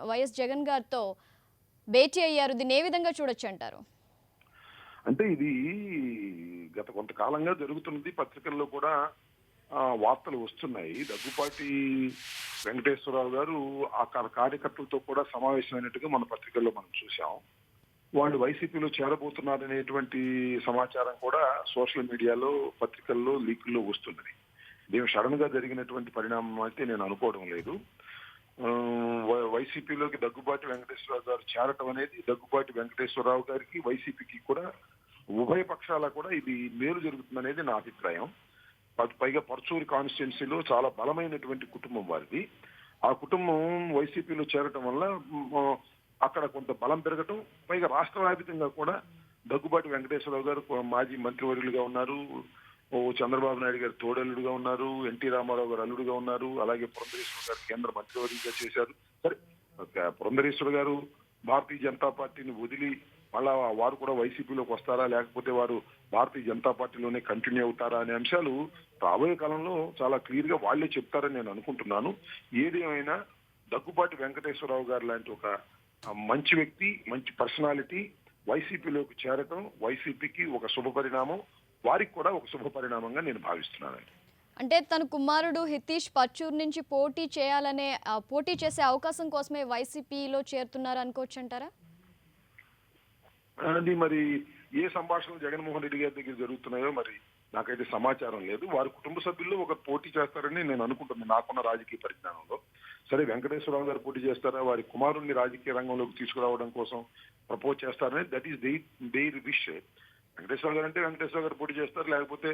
వైఎస్ జగన్ గారితో భేటీ అయ్యారు. దీన్ని ఏ విధంగా చూడొచ్చు అంటారు? అంటే ఇది గత కొంతకాలంగా జరుగుతున్నది. పత్రికల్లో కూడా వార్తలు వస్తున్నాయి. దగ్గుపాటి వెంకటేశ్వరరావు గారు ఆ కార్యకర్తలతో కూడా సమావేశమైనట్టుగా మన పత్రికల్లో మనం చూసాం. వాళ్ళు వైసీపీలో చేరబోతున్నారనేటువంటి సమాచారం కూడా సోషల్ మీడియాలో పత్రికల్లో లీకుల్లో వస్తున్నది. దీని సడన్ గా జరిగినటువంటి పరిణామం అయితే నేను అనుకోవడం లేదు. వైసీపీలోకి దగ్గుబాటి వెంకటేశ్వరరావు గారు చేరటం అనేది దగ్గుబాటి వెంకటేశ్వరరావు గారికి వైసీపీకి కూడా ఉభయ పక్షాల కూడా ఇది మేలు జరుగుతుందనేది నా అభిప్రాయం. పైగా పర్చూరు కాన్స్టిట్యున్సీలో చాలా బలమైనటువంటి కుటుంబం వారిది. ఆ కుటుంబం వైసీపీలో చేరటం వల్ల అక్కడ కొంత బలం పెరగటం, పైగా రాష్ట్ర వ్యాప్తంగా కూడా దగ్గుబాటి వెంకటేశ్వరరావు గారు మాజీ మంత్రివర్యులుగా ఉన్నారు, చంద్రబాబు నాయుడు గారు తోడల్లుడుగా ఉన్నారు, ఎన్టీ రామారావు గారు అల్లుడుగా ఉన్నారు, అలాగే పురంధరేశ్వర గారు కేంద్ర మంత్రివర్యులుగా చేశారు. సరే, పురంధరేశ్వర గారు భారతీయ జనతా పార్టీని వదిలి మళ్ళా వారు కూడా వైసీపీలోకి వస్తారా, లేకపోతే వారు భారతీయ జనతా పార్టీలోనే కంటిన్యూ అవుతారా అనే అంశాలు రాబోయే కాలంలో చాలా క్లియర్ గా వాళ్లే చెప్తారని నేను అనుకుంటున్నాను. ఏదేమైనా దగ్గుబాటి వెంకటేశ్వరరావు గారు లాంటి ఒక మంచి వ్యక్తి, మంచి పర్సనాలిటీ వైసీపీలోకి చేరటం వైసీపీకి ఒక శుభ పరిణామం, వారికి కూడా ఒక శుభ పరిణామంగా నేను భావిస్తున్నాను. అంటే తన కుమారుడు హితీష్ పర్చూరు నుంచి పోటీ చేసే అవకాశం కోసమే వైసీపీలో చేరుతున్నారు అనుకోవచ్చు అంటారా? అది మరి ఏ సంభాషణలు జగన్మోహన్ రెడ్డి గారి దగ్గర జరుగుతున్నాయో మరి నాకైతే సమాచారం లేదు. వారి కుటుంబ సభ్యుల్లో ఒక పోటీ చేస్తారని నేను అనుకుంటున్నాను నాకున్న రాజకీయ పరిజ్ఞానంలో. సరే, వెంకటేశ్వరరావు గారు పోటీ చేస్తారా, వారి కుమారుణ్ణి రాజకీయ రంగంలోకి తీసుకురావడం కోసం ప్రపోజ్ చేస్తారని that is their wish. Venkateswara గారు అంటే వెంకటేశ్వర గారు పోటీ చేస్తారు, లేకపోతే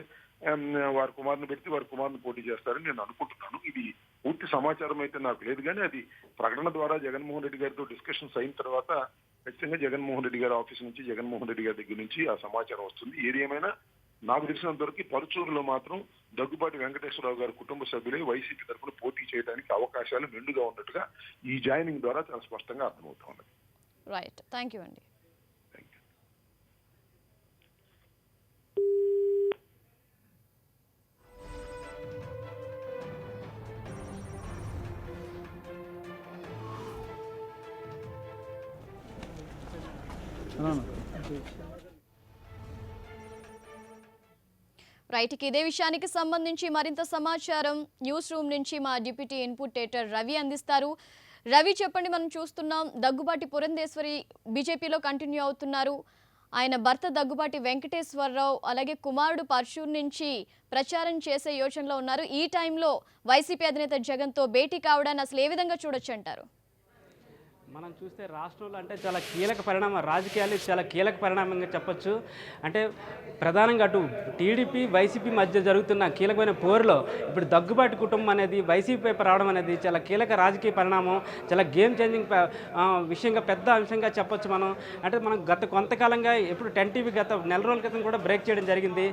వారి కుమారుని పెడితే వారి కుమారుని పోటీ చేస్తారని నేను అనుకుంటున్నాను. ఇది పూర్తి సమాచారం అయితే నాకు లేదు, కానీ అది ప్రకటన ద్వారా జగన్మోహన్ రెడ్డి గారితో డిస్కషన్స్ అయిన తర్వాత ఖచ్చితంగా జగన్మోహన్ రెడ్డి గారి ఆఫీస్ నుంచి, జగన్మోహన్ రెడ్డి గారి దగ్గర నుంచి ఆ సమాచారం వస్తుంది. ఏది ఏమైనా నాకు తెలిసినంత వరకు పరుచూరులో మాత్రం దగ్గుబాటి వెంకటేశ్వరరావు గారి కుటుంబ సభ్యులే వైసీపీ తరఫున పోటీ చేయడానికి అవకాశాలు మెండుగా ఉన్నట్టుగా ఈ జాయినింగ్ ద్వారా చాలా స్పష్టంగా అర్థమవుతా ఉన్నది. రైట్, థ్యాంక్ యూ అండి. రైట్కి ఇదే విషయానికి సంబంధించి మరింత సమాచారం న్యూస్ రూమ్ నుంచి మా డిప్యూటీ ఇన్పుట్ ఎడిటర్ రవి అందిస్తారు. రవి, చెప్పండి. మనం చూస్తున్నాం దగ్గుబాటి పురంధేశ్వరి బీజేపీలో కంటిన్యూ అవుతున్నారు. ఆయన భర్త దగ్గుబాటి వెంకటేశ్వరరావు అలాగే కుమారుడు పర్చూరు నుంచి ప్రచారం చేసే యోచనలో ఉన్నారు. ఈ టైంలో వైసీపీ అధినేత జగన్తో భేటీ కావడాన్ని అసలు ఏ విధంగా చూడొచ్చు అంటారు? మనం చూస్తే రాష్ట్రంలో అంటే చాలా కీలక పరిణామం, రాజకీయాలు చాలా కీలక పరిణామంగా చెప్పొచ్చు. అంటే ప్రధానంగా అటు టీడీపీ వైసీపీ మధ్య జరుగుతున్న కీలకమైన పోరులో ఇప్పుడు దగ్గుబాటి కుటుంబం అనేది వైసీపీ వైపు రావడం అనేది చాలా కీలక రాజకీయ పరిణామం, చాలా గేమ్ చేంజింగ్ విషయంగా, పెద్ద అంశంగా చెప్పొచ్చు. అంటే మనం గత కొంతకాలంగా ఇప్పుడు 10 టీవీ గత నెల రోజుల క్రితం కూడా బ్రేక్ చేయడం జరిగింది.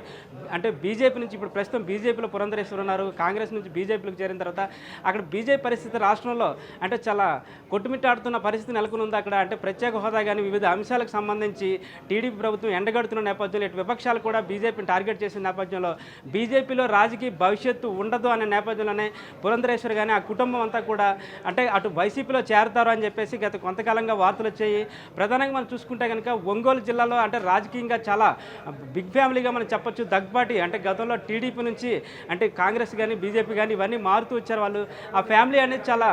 అంటే బీజేపీ నుంచి ఇప్పుడు ప్రస్తుతం బీజేపీలో పురంధరేశ్వర ఉన్నారు, కాంగ్రెస్ నుంచి బీజేపీలోకి చేరిన తర్వాత అక్కడ బీజేపీ పరిస్థితి రాష్ట్రంలో అంటే చాలా కొట్టుమిట్టాడుతున్న పరిస్థితి నెలకొని ఉంది అక్కడ. అంటే ప్రత్యేక హోదా కానీ వివిధ అంశాలకు సంబంధించి టీడీపీ ప్రభుత్వం ఎండగడుతున్న నేపథ్యంలో ఇటు విపక్షాలు కూడా బీజేపీని టార్గెట్ చేసిన నేపథ్యంలో బీజేపీలో రాజకీయ భవిష్యత్తు ఉండదు అనే నేపథ్యంలోనే పురంధరేశ్వర్ కానీ ఆ కుటుంబం అంతా కూడా అంటే అటు వైసీపీలో చేరతారు అని చెప్పేసి గత కొంతకాలంగా వార్తలు వచ్చాయి. ప్రధానంగా మనం చూసుకుంటే కనుక ఒంగోలు జిల్లాలో అంటే రాజకీయంగా చాలా బిగ్ ఫ్యామిలీగా మనం చెప్పొచ్చు. దగ్గుబాటి అంటే గతంలో టీడీపీ నుంచి అంటే కాంగ్రెస్ కానీ బీజేపీ కానీ ఇవన్నీ మారుతూ వచ్చారు వాళ్ళు. ఆ ఫ్యామిలీ అనేది చాలా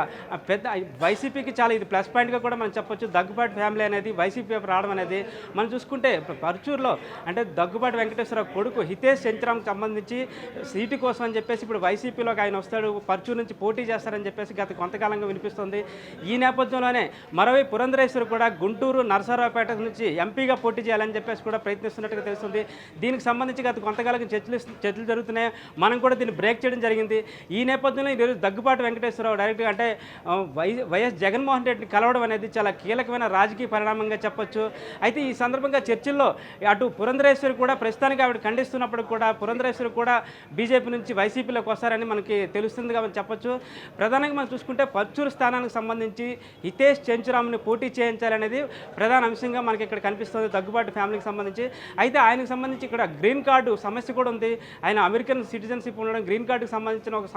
పెద్ద, వైసీపీకి చాలా ఇది ప్లస్ పాయింట్ పాయింట్గా కూడా మనం చెప్పొచ్చు. దగ్గుబాటి ఫ్యామిలీ అనేది వైసీపీ వైపు రావడం అనేది మనం చూసుకుంటే పరుచూరులో అంటే దగ్గుబాటి వెంకటేశ్వరరావు కొడుకు హితేష్ చెంచరాంకి సంబంధించి సీటు కోసం అని చెప్పేసి ఇప్పుడు వైసీపీలోకి ఆయన వస్తాడు, పరుచూరు నుంచి పోటీ చేస్తారని చెప్పేసి గత కొంతకాలంగా వినిపిస్తుంది. ఈ నేపథ్యంలోనే మరోవైపు పురంధరేశ్వరి కూడా గుంటూరు నరసరావుపేట నుంచి ఎంపీగా పోటీ చేయాలని చెప్పేసి కూడా ప్రయత్నిస్తున్నట్టుగా తెలుస్తుంది. దీనికి సంబంధించి గత కొంతకాలంగా చర్చలు జరుగుతున్నాయి. మనం కూడా దీన్ని బ్రేక్ చేయడం జరిగింది. ఈ నేపథ్యంలో ఈరోజు దగ్గుబాటి వెంకటేశ్వరరావు డైరెక్ట్గా అంటే వైఎస్ జగన్మోహన్ రెడ్డిని కలవడం అనేది చాలా కీలకమైన రాజకీయ పరిణామంగా చెప్పొచ్చు. అయితే ఈ సందర్భంగా చర్చల్లో అటు పురంధరేశ్వరి కూడా ప్రస్తుతానికి ఆవిడ ఖండిస్తున్నప్పుడు కూడా పురంధరేశ్వరి కూడా బీజేపీ నుంచి వైసీపీలోకి వస్తారని మనకి తెలుస్తుంది కాబట్టి చెప్పొచ్చు. ప్రధానంగా మనం చూసుకుంటే పర్చూరు స్థానానికి సంబంధించి హితేష్ చెంచురామ్ని పోటీ చేయించాలనేది ప్రధాన అంశంగా మనకి ఇక్కడ కనిపిస్తుంది దగ్గుబాటి ఫ్యామిలీకి సంబంధించి. అయితే ఆయనకు సంబంధించి ఇక్కడ గ్రీన్ కార్డు సమస్య కూడా ఉంది. ఆయన అమెరికన్ సిటిజన్షిప్ ఉండడం, గ్రీన్ కార్డుకి సంబంధించిన ఒక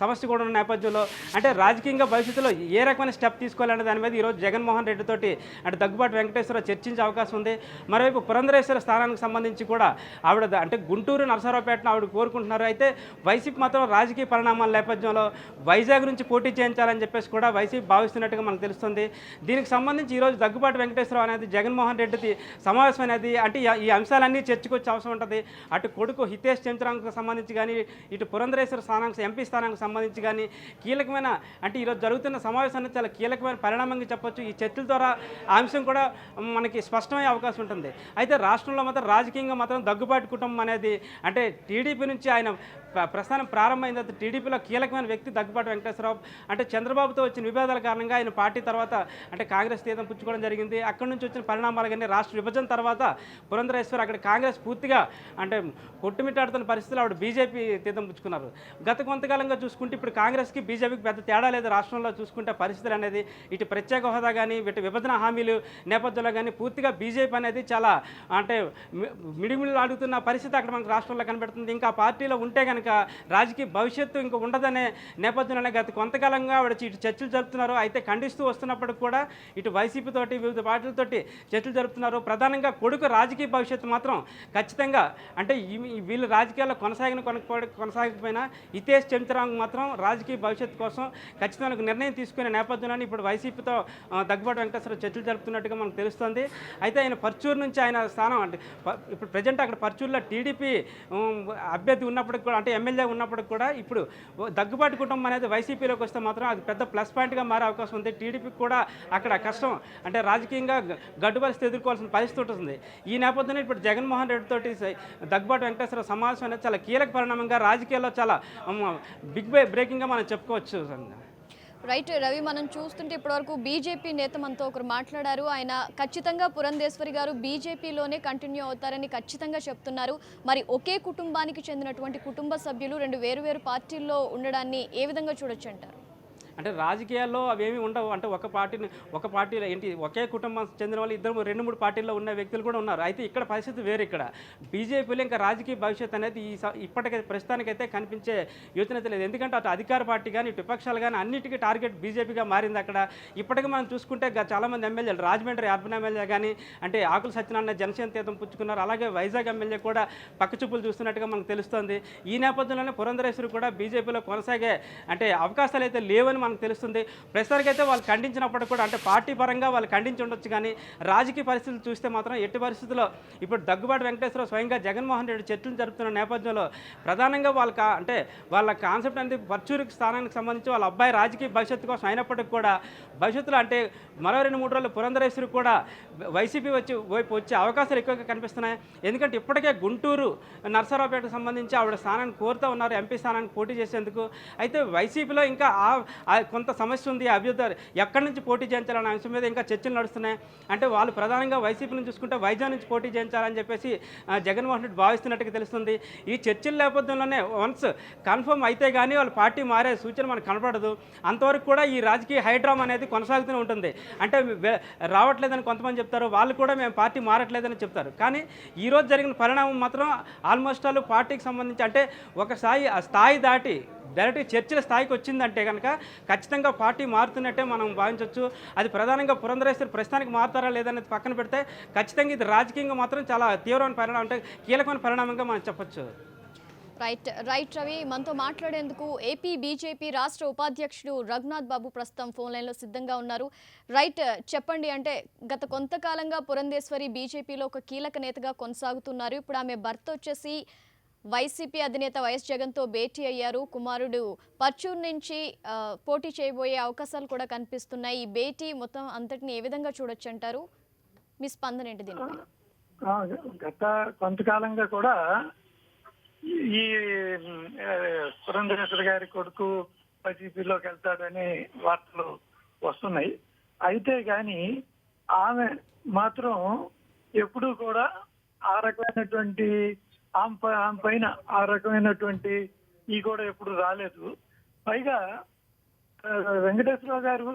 సమస్య కూడా ఉన్న నేపథ్యంలో అంటే రాజకీయంగా భవిష్యత్తులో ఏ రకమైన స్టెప్ తీసుకోవాలనే దాని మీద ఈరోజు జగన్మోహన్ రెడ్డి తోటి అంటే దగ్గుబాటి వెంకటేశ్వరరావు చర్చించే అవకాశం ఉంది. మరోవైపు పురంధరేశ్వర స్థానానికి సంబంధించి కూడా ఆవిడ అంటే గుంటూరు నరసరావుపేటను ఆవిడ కోరుకుంటున్నారు. అయితే వైసీపీ మాత్రం రాజకీయ పరిణామాల నేపథ్యంలో వైజాగ్ నుంచి పోటీ చేయించాలని చెప్పేసి కూడా వైసీపీ భావిస్తున్నట్టుగా మనకు తెలుస్తుంది. దీనికి సంబంధించి ఈరోజు దగ్గుబాటి వెంకటేశ్వరరావు అనేది జగన్మోహన్ రెడ్డిది సమావేశం అనేది అంటే ఈ అంశాలన్నీ చర్చకొచ్చే అవసరం ఉంటుంది. అటు కొడుకు హితేష్ చంద్రాంకు సంబంధించి కానీ ఇటు పురంధరేశ్వర స్థానానికి ఎంపీ స్థానానికి సంబంధించి కానీ కీలకమైన అంటే ఈరోజు జరుగుతున్న సమావేశం అనేది చాలా కీలకమైన పరిణామంగా చెప్పొచ్చు. ఈ చర్చల ద్వారా ఆ అంశం కూడా మనకి స్పష్టమయ్యే అవకాశం ఉంటుంది. అయితే రాష్ట్రంలో మాత్రం రాజకీయంగా మాత్రం దగ్గుబాటి కుటుంబం అనేది అంటే టీడీపీ నుంచి ఆయన ప్రస్థానం ప్రారంభమైన తర్వాత టీడీపీలో కీలకమైన వ్యక్తి దగ్గుబాటి వెంకటేశ్వరరావు. అంటే చంద్రబాబుతో వచ్చిన విభేదాల కారణంగా ఆయన పార్టీ తర్వాత అంటే కాంగ్రెస్ తీర్థం పుచ్చుకోవడం జరిగింది. అక్కడి నుంచి వచ్చిన పరిణామాలు కానీ రాష్ట్ర విభజన తర్వాత పురంధరేశ్వరి అక్కడ కాంగ్రెస్ పూర్తిగా అంటే కొట్టుమిట్టాడుతున్న పరిస్థితులు ఆవిడ బీజేపీ తీర్థం పుచ్చుకున్నారు. గత కొంతకాలంగా చూసుకుంటే ఇప్పుడు కాంగ్రెస్కి బీజేపీకి పెద్ద తేడా లేదు. రాష్ట్రంలో చూసుకుంటే పరిస్థితులు అనేది ఇటు ప్రత్యేక హోదా కానీ ఇటు విభజన హామీలు నేపథ్యంలో కానీ పూర్తిగా బీజేపీ అనేది చాలా అంటే మిడిమిడి అడుగుతున్న పరిస్థితి అక్కడ మనకు రాష్ట్రంలో కనబడుతుంది. ఇంకా పార్టీలో ఉంటే కనుక రాజకీయ భవిష్యత్తు ఇంకా ఉండదనే నేపథ్యంలోనే గత కొంతకాలంగా ఆవిడ ఇటు చర్చలు జరుపుతున్నారు. అయితే ఖండిస్తూ వస్తున్నప్పటికి కూడా ఇటు వైసీపీ తోటి వివిధ పార్టీలతోటి చర్చలు జరుపుతున్నారు. ప్రధానంగా కొడుకు రాజకీయ భవిష్యత్తు మాత్రం ఖచ్చితంగా అంటే వీళ్ళు రాజకీయాల్లో కొనసాగకపోయినా హితేష్ చంద్రాంగ్ మాత్రం రాజకీయ భవిష్యత్తు కోసం ఖచ్చితంగా ఒక నిర్ణయం తీసుకునే నేపథ్యంలోనే ఇప్పుడు వైసీపీతో దగ్గుబాటి వెంకటేశ్వరరావు చర్చలు జరుపుతున్నట్టుగా మనకు తెలుస్తుంది. అయితే ఆయన పర్చూరు నుంచి ఆయన స్థానం అంటే ఇప్పుడు ప్రజెంట్ అక్కడ పర్చూరులో టీడీపీ అభ్యర్థి ఉన్నప్పటికి కూడా అంటే ఎమ్మెల్యే ఉన్నప్పటికి కూడా ఇప్పుడు దగ్గుబాటి కుటుంబం అనేది వైసీపీలోకి వస్తే మాత్రం అది పెద్ద ప్లస్ పాయింట్గా మారే అవకాశం ఉంది. టీడీపీకి కూడా అక్కడ కష్టం అంటే రాజకీయంగా గడ్డు పరిస్థితి ఎదుర్కోవాల్సిన పరిస్థితి ఉంటుంది. ఈ నేపథ్యంలో ఇప్పుడు జగన్మోహన్ రెడ్డి తోటి దగ్గుబాటి వెంకటేశ్వర సమావేశం అనేది చాలా కీలక పరిణామంగా రాజకీయాల్లో చాలా బిగ్ బ్రేకింగ్గా మనం చెప్పుకోవచ్చు. రైట్ రవి, మనం చూస్తుంటే ఇప్పటివరకు బీజేపీ నేత మనతో ఒకరు మాట్లాడారు. ఆయన ఖచ్చితంగా పురంధేశ్వరి గారు బీజేపీలోనే కంటిన్యూ అవుతారని ఖచ్చితంగా చెప్తున్నారు. మరి ఒకే కుటుంబానికి చెందినటువంటి కుటుంబ సభ్యులు రెండు వేరు పార్టీల్లో ఉండడాన్ని ఏ విధంగా చూడొచ్చు అంటారు? అంటే రాజకీయాల్లో అవేమీ ఉండవు. అంటే ఒక పార్టీలో ఏంటి ఒకే కుటుంబం చెందిన వాళ్ళు ఇద్దరు 2-3 పార్టీల్లో ఉన్న వ్యక్తులు కూడా ఉన్నారు. అయితే ఇక్కడ పరిస్థితి వేరు. ఇక్కడ బీజేపీలో ఇంకా రాజకీయ భవిష్యత్తు అనేది ఇప్పటికైతే ప్రస్తుతానికైతే కనిపించే యోచన లేదు. ఎందుకంటే అటు అధికార పార్టీ కానీ ఇటు విపక్షాలు కానీ అన్నిటికీ టార్గెట్ బీజేపీగా మారింది. అక్కడ ఇప్పటికీ మనం చూసుకుంటే చాలామంది ఎమ్మెల్యేలు రాజమండ్రి అర్బన్ ఎమ్మెల్యే కానీ అంటే ఆకుల సత్యనారాయణ జనసేన తీర్థం పుచ్చుకున్నారు. అలాగే వైజాగ్ ఎమ్మెల్యే కూడా పక్కచూపులు చూస్తున్నట్టుగా మనకు తెలుస్తుంది. ఈ నేపథ్యంలోనే పురంధరేశ్వరి కూడా బీజేపీలో కొనసాగే అంటే అవకాశాలు అయితే లేవని మనకు తెలుస్తుంది. ప్రస్తుతానికైతే వాళ్ళు ఖండించినప్పటికీ కూడా అంటే పార్టీ పరంగా వాళ్ళు ఖండించి ఉండొచ్చు కానీ రాజకీయ పరిస్థితులు చూస్తే మాత్రం ఎట్టి పరిస్థితుల్లో ఇప్పుడు దగ్గుబాటి వెంకటేశ్వరరావు స్వయంగా జగన్మోహన్ రెడ్డి చర్చలు జరుపుతున్న నేపథ్యంలో ప్రధానంగా వాళ్ళ కాన్సెప్ట్ అనేది పర్చూరు స్థానానికి సంబంధించి వాళ్ళ అబ్బాయి రాజకీయ భవిష్యత్తు కోసం అయినప్పటికీ కూడా భవిష్యత్తులో అంటే మరో 2-3 రోజులు పురంధరేశ్వరి కూడా వైసీపీ వైపు వచ్చే అవకాశాలు ఎక్కువగా కనిపిస్తున్నాయి. ఎందుకంటే ఇప్పటికే గుంటూరు నరసరావుపేటకు సంబంధించి ఆవిడ స్థానాన్ని కోరుతూ ఉన్నారు ఎంపీ స్థానానికి పోటీ చేసేందుకు. అయితే వైసీపీలో ఇంకా కొంత సమస్య ఉంది. అభ్యర్థి ఎక్కడి నుంచి పోటీ చేయించాలనే అంశం మీద ఇంకా చర్చలు నడుస్తున్నాయి. అంటే వాళ్ళు ప్రధానంగా వైసీపీ నుంచి చూసుకుంటే వైజాగ్ నుంచి పోటీ చేయించాలని చెప్పేసి జగన్మోహన్ రెడ్డి భావిస్తున్నట్టుగా తెలుస్తుంది. ఈ చర్చల నేపథ్యంలోనే వన్స్ కన్ఫర్మ్ అయితే కానీ వాళ్ళు పార్టీ మారే సూచన మనకు కనపడదు. అంతవరకు కూడా ఈ రాజకీయ హైడ్రామా అనేది కొనసాగుతూనే ఉంటుంది. అంటే రావట్లేదని కొంతమంది చెప్తారు, వాళ్ళు కూడా మేము పార్టీ మారట్లేదని చెప్తారు. కానీ ఈరోజు జరిగిన పరిణామం మాత్రం ఆల్మోస్ట్ ఆల్ పార్టీకి సంబంధించి అంటే ఒక స్థాయి దాటి డైరెక్ట్గా చర్చల స్థాయికి వచ్చిందంటే కనుక ఖచ్చితంగా పార్టీ మారుతున్నట్టే మనం భావించవచ్చు. అది ప్రధానంగా పురంధరేశ్వరి ప్రస్తుతానికి మారుతారా లేదనేది పక్కన పెడితే ఖచ్చితంగా ఇది రాజకీయంగా మాత్రం చాలా తీవ్రమైన పరిణామం అంటే కీలకమైన పరిణామంగా మనం చెప్పొచ్చు. రైట్ రవి, మనతో మాట్లాడేందుకు ఏపీ బీజేపీ రాష్ట్ర ఉపాధ్యక్షుడు రఘునాథ్ బాబు ప్రస్తుతం ఫోన్ లైన్లో సిద్ధంగా ఉన్నారు. రైట్, చెప్పండి. అంటే గత కొంతకాలంగా పురంధేశ్వరి బీజేపీలో ఒక కీలక నేతగా కొనసాగుతున్నారు. ఇప్పుడు ఆమె భర్త వచ్చేసి వైసీపీ అధినేత వైఎస్ జగన్తో భేటీ అయ్యారు. కుమారుడు పర్చూరు నుంచి పోటీ చేయబోయే అవకాశాలు కూడా కనిపిస్తున్నాయి. ఈ భేటీ మొత్తం అంతటిని ఏ విధంగా చూడొచ్చు అంటారు? మీ స్పందన ఏంటి దీనిపై? గత కొంతకాలంగా కూడా ఈ పురంధరేశ్వర గారి కొడుకు వైసీపీలోకి వెళ్తాడని వార్తలు వస్తున్నాయి. అయితే గాని ఆమె మాత్రం ఎప్పుడూ కూడా ఆ రకమైనటువంటి ఆమె పైన ఆ రకమైనటువంటి ఈ కూడా ఎప్పుడు రాలేదు. పైగా వెంకటేశ్వరరావు గారు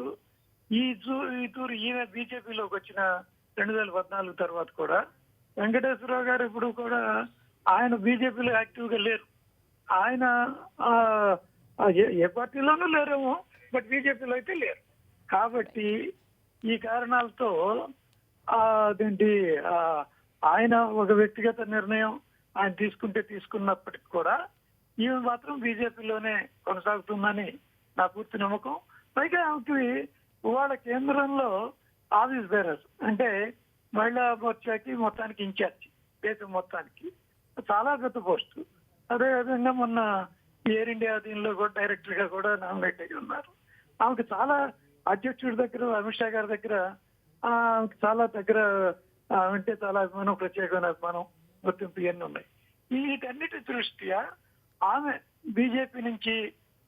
ఈ తూరు ఈయన బీజేపీలోకి వచ్చిన 2014 తర్వాత కూడా వెంకటేశ్వరరావు గారు ఇప్పుడు కూడా ఆయన బీజేపీలో యాక్టివ్ గా లేరు. ఆయన ఏ పార్టీలోనూ లేరేమో, బట్ బీజేపీలో అయితే లేరు. కాబట్టి ఈ కారణాలతో అదేంటి ఆయన ఒక వ్యక్తిగత నిర్ణయం ఆయన తీసుకున్నప్పటికి కూడా ఈమె మాత్రం బీజేపీలోనే కొనసాగుతుందని నా పూర్తి నమ్మకం. పైగా ఆమెకి ఇవాళ కేంద్రంలో ఆఫీస్ బేరర్స్ అంటే మహిళా మోర్చాకి మొత్తానికి ఇన్ఛార్జి, దేశం మొత్తానికి చాలా పెద్ద పోస్టు. అదేవిధంగా మొన్న ఎయిర్ ఇండియా దీనిలో కూడా డైరెక్టర్ గా కూడా నామినేట్ అయ్యి ఉన్నారు. ఆమెకు చాలా అధ్యక్షుడి దగ్గర, అమిత్ షా గారి దగ్గర ఆమెకు చాలా దగ్గర అంటే చాలా అభిమానం, ప్రత్యేకమైన అభిమానం, గుర్తింపు ఇవన్నీ ఉన్నాయి. వీటన్నిటి దృష్ట్యా ఆమె బీజేపీ నుంచి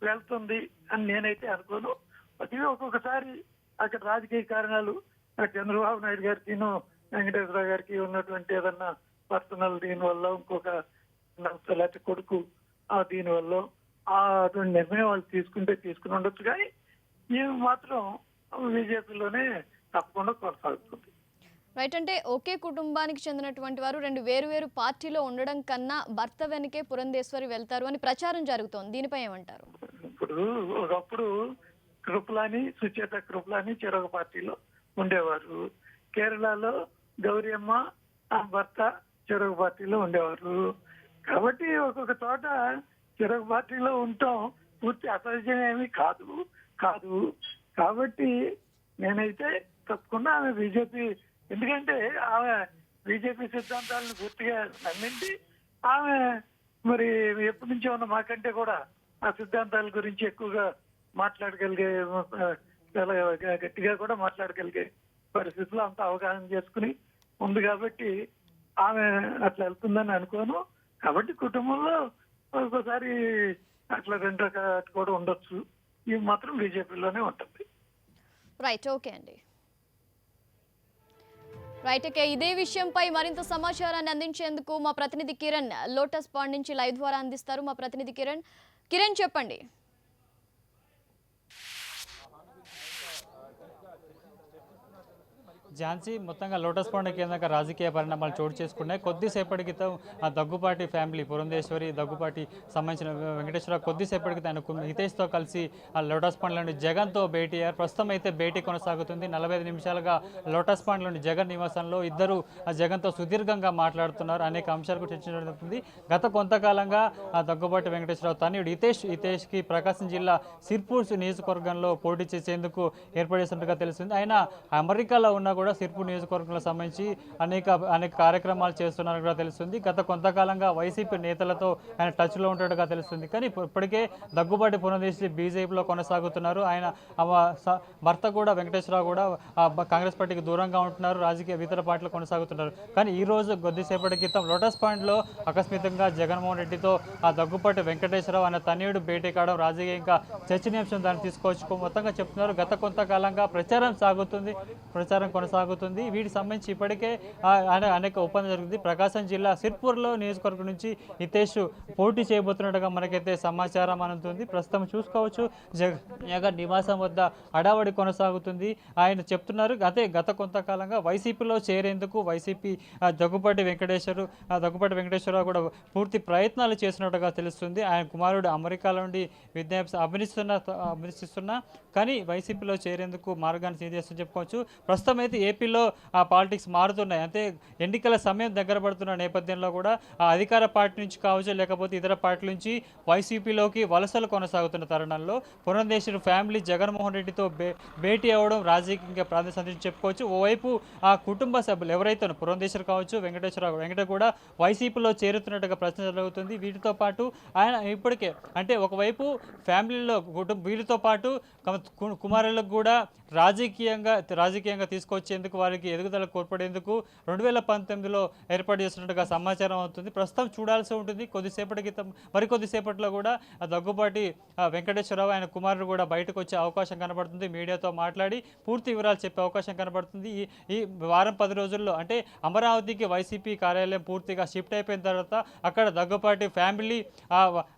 వెళ్తుంది అని నేనైతే అనుకోను. అది ఒక్కొక్కసారి అక్కడ రాజకీయ కారణాలు చంద్రబాబు నాయుడు గారికి వెంకటేశ్వర గారికి ఉన్నటువంటి ఏదన్నా పర్సనల్ దీనివల్ల, ఇంకొక లేకపోతే కొడుకు దీనివల్ల అటువంటి నిర్ణయం వాళ్ళు తీసుకుని ఉండొచ్చు. కానీ ఈమె మాత్రం బీజేపీలోనే తప్పకుండా కొనసాగుతుంది. రైట్, అంటే ఒకే కుటుంబానికి చెందినటువంటి వారు రెండు వేరు పార్టీలో ఉండడం కన్నా భర్త వెనకే పురంధేశ్వరి వెళ్తారు అని ప్రచారం జరుగుతోంది. దీనిపై ఏమంటారు? ఇప్పుడు ఒకప్పుడు కృపలాని, సుచేత కృపలాని చెరొక పార్టీలో ఉండేవారు. కేరళలో గౌరీ అమ్మ భర్త చెరొక పార్టీలో ఉండేవారు. కాబట్టి ఒక్కొక్క చోట చెరొక పార్టీలో ఉండటం పూర్తి అసహజం ఏమీ కాదు. కాబట్టి నేనైతే తప్పకుండా ఆమె బీజేపీ, ఎందుకంటే ఆమె బీజేపీ సిద్ధాంతాలను పూర్తిగా నమ్మింది. ఆమె మరి ఎప్పటి నుంచో ఉన్న మాకంటే కూడా ఆ సిద్ధాంతాల గురించి ఎక్కువగా మాట్లాడగలిగే, చాలా గట్టిగా కూడా మాట్లాడగలిగే పరిస్థితుల్లో అంత అవగాహన చేసుకుని ఉంది. కాబట్టి ఆమె అట్లా వెళ్తుందని అనుకోను. కాబట్టి కుటుంబంలో ఒక్కోసారి అట్లా రెండు రకాలు కూడా ఉండొచ్చు. ఇవి మాత్రం బీజేపీలోనే ఉంటుంది. రైట్, ఓకే అండి. Right, okay. ఇదే విషయంపై మరింత సమాచారాన్ని అందించేందుకు మా ప్రతినిధి కిరణ్ లోటస్ పాండ్ నుంచి లైవ్ ద్వారా అందిస్తారు. మా ప్రతినిధి కిరణ్ చెప్పండి. ఝాన్సీ, మొత్తంగా లోటస్ పాండ్ కేంద్రంగా రాజకీయ పరిణామాలు చోటు చేసుకున్నాయి. కొద్దిసేపటి క్రితం ఆ దగ్గుపాటి ఫ్యామిలీ, పురంధేశ్వరి, దగ్గుపాటి సంబంధించిన వెంకటేశ్వర కొద్దిసేపటి క్రితం ఆయన హితేష్తో కలిసి ఆ లోటస్ పాండ్లోని జగన్తో భేటీ అయ్యారు. ప్రస్తుతం అయితే భేటీ కొనసాగుతుంది. 45 నిమిషాలుగా లోటస్ పాండ్లోని జగన్ నివాసంలో ఇద్దరు జగన్తో సుదీర్ఘంగా మాట్లాడుతున్నారు. అనేక అంశాలకు చర్చించడం జరుగుతుంది. గత కొంతకాలంగా ఆ దగ్గుపాటి వెంకటేశ్వరరావు తనయుడు హితేష్కి ప్రకాశం జిల్లా సిర్పూర్ నియోజకవర్గంలో పోటీ చేసేందుకు ఏర్పడేసినట్టుగా తెలుస్తుంది. ఆయన అమెరికాలో ఉన్న కూడా సిర్పూర్ నియోజకవర్గంలో సంబంధించి అనేక కార్యక్రమాలు చేస్తున్నట్టు కూడా తెలుస్తుంది. గత కొంతకాలంగా వైసీపీ నేతలతో ఆయన టచ్లో ఉంటున్నట్టుగా తెలుస్తుంది. కానీ ఇప్పటికే దగ్గుబాటి పురంధేశ్వరి బీజేపీలో కొనసాగుతున్నారు. ఆయన భర్త కూడా వెంకటేశ్వరరావు కూడా కాంగ్రెస్ పార్టీకి దూరంగా ఉంటున్నారు, రాజకీయ ఇతర పార్టీలు కొనసాగుతున్నారు. కానీ ఈ రోజు కొద్దిసేపటి క్రితం లోటస్ పాయింట్లో ఆకస్మికంగా జగన్మోహన్ రెడ్డితో ఆ దగ్గుపాటి వెంకటేశ్వరరావు అనే తనయుడు భేటీ కావడం రాజకీయంగా చర్చనీయాంశం దాన్ని తీసుకోవచ్చు మొత్తంగా చెప్తున్నారు. గత కొంతకాలంగా ప్రచారం కొనసాగుతుంది. వీటికి సంబంధించి ఇప్పటికే అనేక ఒప్పందం జరిగింది. ప్రకాశం జిల్లా సిర్పూర్లో నియోజకవర్గం నుంచి హితేష్ పోటీ చేయబోతున్నట్టుగా మనకైతే సమాచారం అందుతుంది. ప్రస్తుతం చూసుకోవచ్చు జగన్ నివాసం వద్ద హడావడి కొనసాగుతుంది. ఆయన చెప్తున్నారు గత కొంతకాలంగా వైసీపీలో చేరేందుకు వైసీపీ దగ్గుపాటి వెంకటేశ్వరరావు కూడా పూర్తి ప్రయత్నాలు చేసినట్టుగా తెలుస్తుంది. ఆయన కుమారుడు అమెరికాలో నుండి విద్యాభ్యాసం అభినిస్తున్నా కానీ వైసీపీలో చేరేందుకు మార్గాన్ని చేస్తూ చెప్పుకోవచ్చు. ప్రస్తుతం అయితే కొద్దీ ఏపీలో ఆ పాలిటిక్స్ మారుతున్నాయి. అంటే ఎన్నికల సమయం దగ్గర పడుతున్న నేపథ్యంలో కూడా ఆ అధికార పార్టీ నుంచి కావచ్చు, లేకపోతే ఇతర పార్టీల నుంచి వైసీపీలోకి వలసలు కొనసాగుతున్న తరుణంలో పురంధేశ్వరి ఫ్యామిలీ జగన్మోహన్ రెడ్డితో భేటీ అవ్వడం రాజకీయంగా ప్రాధాన్యత చెప్పుకోవచ్చు. ఓవైపు ఆ కుటుంబ సభ్యులు ఎవరైతే పురంధేశ్వరి కావచ్చు, వెంకట కూడా వైసీపీలో చేరుతున్నట్టుగా ప్రశ్న జరుగుతుంది. వీటితో పాటు ఆయన ఇప్పటికే అంటే ఒకవైపు ఫ్యామిలీలో వీరితో పాటు కుమారులకు కూడా రాజకీయంగా తీసుకొచ్చేందుకు, వారికి ఎదుగుదల కోల్పడేందుకు 2019లో ఏర్పాటు చేస్తున్నట్టుగా సమాచారం అవుతుంది. ప్రస్తుతం చూడాల్సి ఉంటుంది. మరికొద్దిసేపట్లో కూడా దగ్గుబాటి వెంకటేశ్వరరావు ఆయన కుమారుడు కూడా బయటకు వచ్చే అవకాశం కనబడుతుంది. మీడియాతో మాట్లాడి పూర్తి వివరాలు చెప్పే అవకాశం కనబడుతుంది. ఈ వారం 10 రోజుల్లో అంటే అమరావతికి వైసీపీ కార్యాలయం పూర్తిగా షిఫ్ట్ అయిపోయిన తర్వాత అక్కడ దగ్గుబాటి ఫ్యామిలీ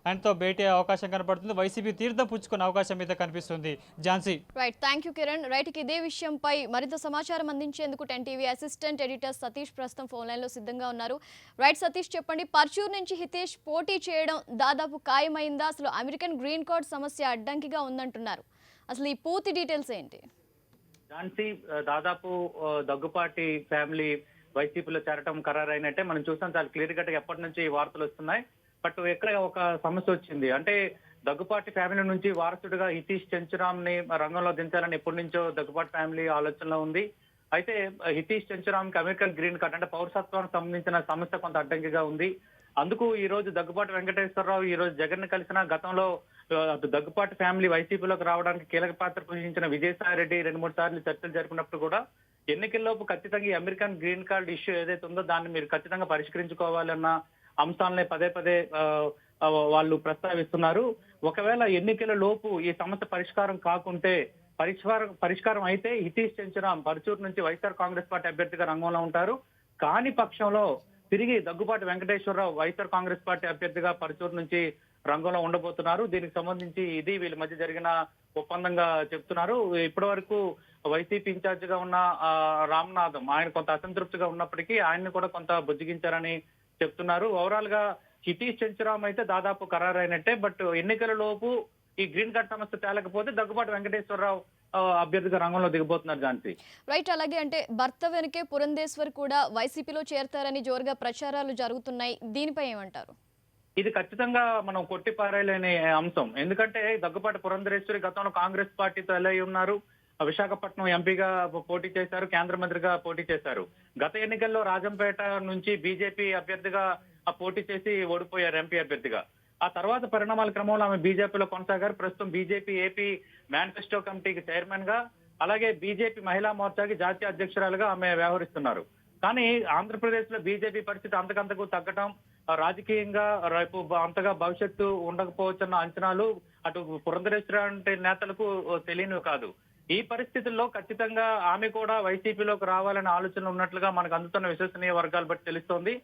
ఆయనతో భేటీ అయ్యే అవకాశం కనబడుతుంది. వైసీపీ తీర్థం పుచ్చుకునే అవకాశం మీద కనిపిస్తుంది. Jhansi. Right, thank you Kiran. Right, ఇదే విషయంపై మరింత సమాచారం అందించేందుకు 10 టీవీ అసిస్టెంట్ ఎడిటర్ సతీష్ ప్రస్తుతం ఫోన్ లైన్లో సిద్ధంగా ఉన్నారు. రైట్ సతీష్, చెప్పండి, పర్చూర్ నుంచి హితేష్ పోటీ చేయడం దాదాపు ఖాయమైందా? అసలు అమెరికన్ గ్రీన్ కార్డ్ సమస్య అడ్డంకిగా ఉందంటున్నారు. అసలు ఈ పూర్తి డీటెయిల్స్ ఏంటి? ఝాన్సీ, దాదాపు దగ్గుపాటి ఫ్యామిలీ వైసీపీలో చేరటం ఖరారైనట్టే మనం చూసాం. చాలా క్లియర్ కట్ ఎప్పటి నుంచి వార్తలు వస్తున్నాయి. బట్ ఇక్కడ ఒక సమస్య వచ్చింది. అంటే దగ్గుపాటి ఫ్యామిలీ నుంచి వారసుడిగా హితీష్ చెంచురామ్ ని రంగంలో దించాలని ఎప్పటి నుంచో దగ్గుపాటి ఫ్యామిలీ ఆలోచనలో ఉంది. అయితే హితీష్ చెంచురామ్ కి అమెరికన్ గ్రీన్ కార్డ్ అంటే పౌరసత్వానికి సంబంధించిన సమస్య కొంత అడ్డంకిగా ఉంది. అందుకు ఈ రోజు దగ్గుపాటి వెంకటేశ్వరరావు ఈ రోజు జగన్ ని కలిసిన గతంలో దగ్గుపాటి ఫ్యామిలీ వైసీపీలోకి రావడానికి కీలక పాత్ర పోషించిన విజయసాయి రెడ్డి 2-3 సార్లు చర్చలు జరిపినప్పుడు కూడా ఎన్నికల్లోపు ఖచ్చితంగా ఈ అమెరికన్ గ్రీన్ కార్డ్ ఇష్యూ ఏదైతే ఉందో దాన్ని మీరు ఖచ్చితంగా పరిష్కరించుకోవాలన్న అంశాలనే పదే వాళ్ళు ప్రస్తావిస్తున్నారు. ఒకవేళ ఎన్నికల లోపు ఈ సమస్య పరిష్కారం కాకుంటే పరిష్కారం అయితే హితీష్ చెంచురామ్ పర్చూరు నుంచి వైఎస్ఆర్ కాంగ్రెస్ పార్టీ అభ్యర్థిగా రంగంలో ఉంటారు. కాని పక్షంలో తిరిగి దగ్గుపాటి వెంకటేశ్వరరావు వైఎస్ఆర్ కాంగ్రెస్ పార్టీ అభ్యర్థిగా పర్చూరు నుంచి రంగంలో ఉండబోతున్నారు. దీనికి సంబంధించి ఇది వీళ్ళ మధ్య జరిగిన ఒప్పందంగా చెప్తున్నారు. ఇప్పటి వరకు వైసీపీ ఇన్ఛార్జ్ గా ఉన్న రామ్నాథం ఆయన కొంత అసంతృప్తిగా ఉన్నప్పటికీ ఆయన్ని కూడా కొంత బుజ్జగించారని చెప్తున్నారు. ఓవరాల్ గా హితీష్ చెంచురామ్ అయితే దాదాపు ఖరారైనట్టే. బట్ ఎన్నికల లోపు ఈ గ్రీన్ కార్డ్ సమస్య తేలకపోతే దగ్గుబాటి వెంకటేశ్వరరావు అభ్యర్థిగా రంగంలో దిగబోతున్నారు. ఝాన్సీ. రైట్, అలాగే అంటే భర్త వెనుకే పురంధేశ్వర్ కూడా వైసీపీలో చేరతారని జోరుగా ప్రచారాలు జరుగుతున్నాయి. దీనిపై ఏమంటారు? ఇది ఖచ్చితంగా మనం కొట్టిపారేయలేని అంశం. ఎందుకంటే దగ్గుపాటి పురంధరేశ్వరి గతంలో కాంగ్రెస్ పార్టీతో ఎలా ఉన్నారు, విశాఖపట్నం ఎంపీగా పోటీ చేశారు, కేంద్ర మంత్రిగా పోటీ చేశారు. గత ఎన్నికల్లో రాజంపేట నుంచి బీజేపీ అభ్యర్థిగా పోటీ చేసి ఓడిపోయారు ఎంపీ అభ్యర్థిగా. ఆ తర్వాత పరిణామాల క్రమంలో ఆమె బీజేపీలో కొనసాగారు. ప్రస్తుతం బీజేపీ ఏపీ మేనిఫెస్టో కమిటీకి చైర్మన్ గా, అలాగే బీజేపీ మహిళా మోర్చాకి జాతీయ అధ్యక్షురాలుగా ఆమె వ్యవహరిస్తున్నారు. కానీ ఆంధ్రప్రదేశ్ లో బీజేపీ పరిస్థితి అంతకంతకు తగ్గటం, రాజకీయంగా రేపు అంతగా భవిష్యత్తు ఉండకపోవచ్చన్న అంచనాలు అటు పురంధరేశ్వరి నేతలకు తెలియనివి కాదు. ఈ పరిస్థితుల్లో ఖచ్చితంగా ఆమె కూడా వైసీపీలోకి రావాలనే ఆలోచన ఉన్నట్లుగా మనకు అందుతున్న విశ్వసనీయ వర్గాలు బట్టి తెలుస్తోంది.